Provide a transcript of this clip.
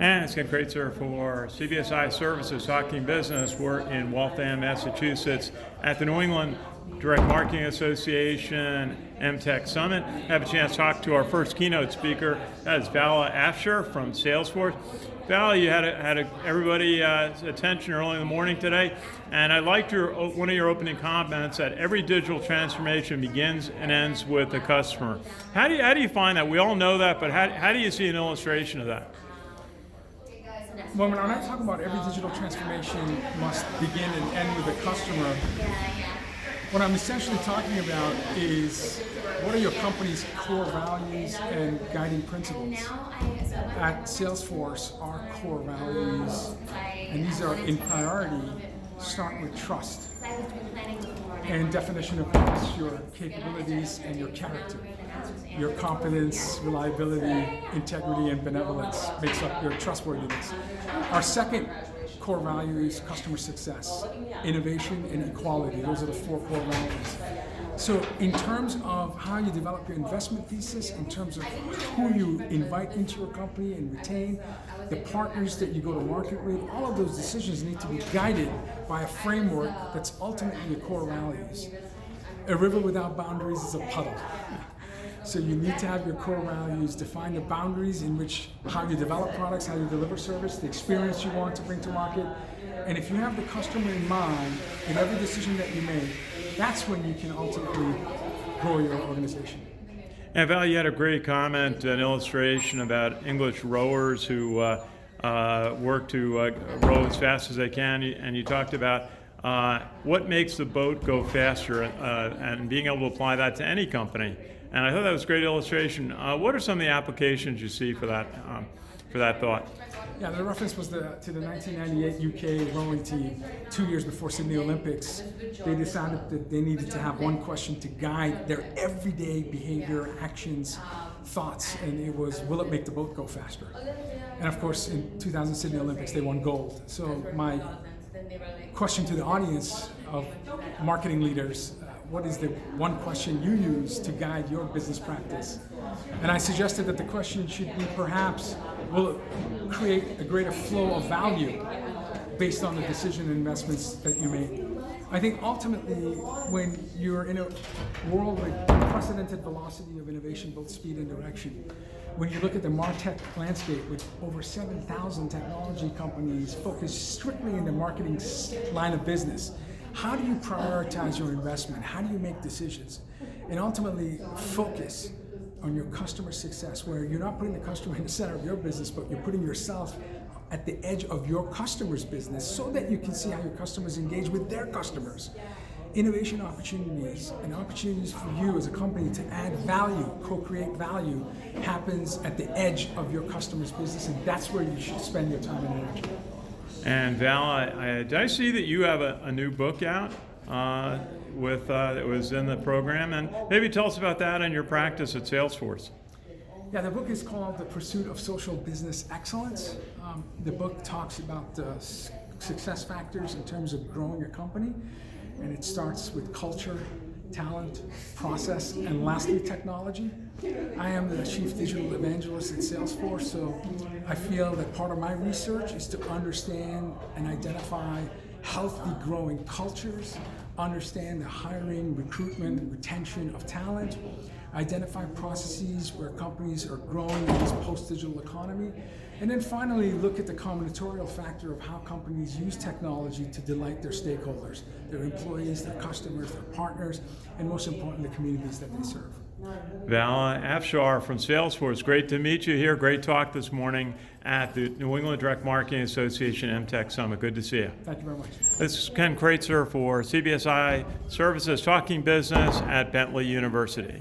And it's Ken Kraetzer for CBSIServices Talking Business. We're in Waltham, Massachusetts at the New England Direct Marketing Association MTech Summit. I have a chance to talk to our first keynote speaker. That is Vala Afshar from Salesforce. Vala, you had everybody's attention early in the morning today, and I liked one of your opening comments that every digital transformation begins and ends with the customer. How do you find that? We all know that, but how do you see an illustration of that? Well, when I talk about every digital transformation must begin and end with the customer, what I'm essentially talking about is what are your company's core values and guiding principles. At Salesforce, our core values, and these are in priority, start with trust and definition of trust, your capabilities and your character. Your competence, reliability, integrity, and benevolence makes up your trustworthiness. Our second core value is customer success, innovation, and equality. Those are the four core values. So in terms of how you develop your investment thesis, in terms of who you invite into your company and retain, the partners that you go to market with, all of those decisions need to be guided by a framework that's ultimately your core values. A river without boundaries is a puddle. So you need to have your core values, define the boundaries in which how you develop products, how you deliver service, the experience you want to bring to market. And if you have the customer in mind in every decision that you make, that's when you can ultimately grow your organization. And Val, you had a great comment, an illustration about English rowers who work to row as fast as they can, and you talked about what makes the boat go faster and being able to apply that to any company. And I thought that was a great illustration. What are some of the applications you see for that thought? Yeah, the reference was to the 1998 UK rowing team. 2 years before Sydney Olympics, they decided that they needed to have one question to guide their everyday behavior, actions, thoughts, and it was, will it make the boat go faster? And of course, in 2000 Sydney Olympics, they won gold. So my question to the audience of marketing leaders, what is the one question you use to guide your business practice? And I suggested that the question should be perhaps, will it create a greater flow of value based on the decision and investments that you make? I think ultimately, when you're in a world with unprecedented velocity of innovation, both speed and direction, when you look at the MarTech landscape with over 7,000 technology companies focused strictly in the marketing line of business, how do you prioritize your investment? How do you make decisions? And ultimately focus on your customer success, where you're not putting the customer in the center of your business, but you're putting yourself at the edge of your customer's business so that you can see how your customers engage with their customers. Innovation opportunities and opportunities for you as a company to add value, co-create value, happens at the edge of your customer's business, and that's where you should spend your time and energy. And Val, did I see that you have a new book out that was in the program? And maybe tell us about that and your practice at Salesforce. Yeah, the book is called The Pursuit of Social Business Excellence. The book talks about the success factors in terms of growing your company, and it starts with culture, talent, process, and lastly, technology. I am the Chief Digital Evangelist at Salesforce, so I feel that part of my research is to understand and identify healthy growing cultures, understand the hiring, recruitment, and retention of talent, identify processes where companies are growing in this post-digital economy, and then finally look at the combinatorial factor of how companies use technology to delight their stakeholders, their employees, their customers, their partners, and most importantly, the communities that they serve. Vala Afshar from Salesforce, great to meet you here. Great talk this morning at the New England Direct Marketing Association MTech Summit. Good to see you. Thank you very much. This is Ken Kraetzer for CBSIServices Talking Business at Bentley University.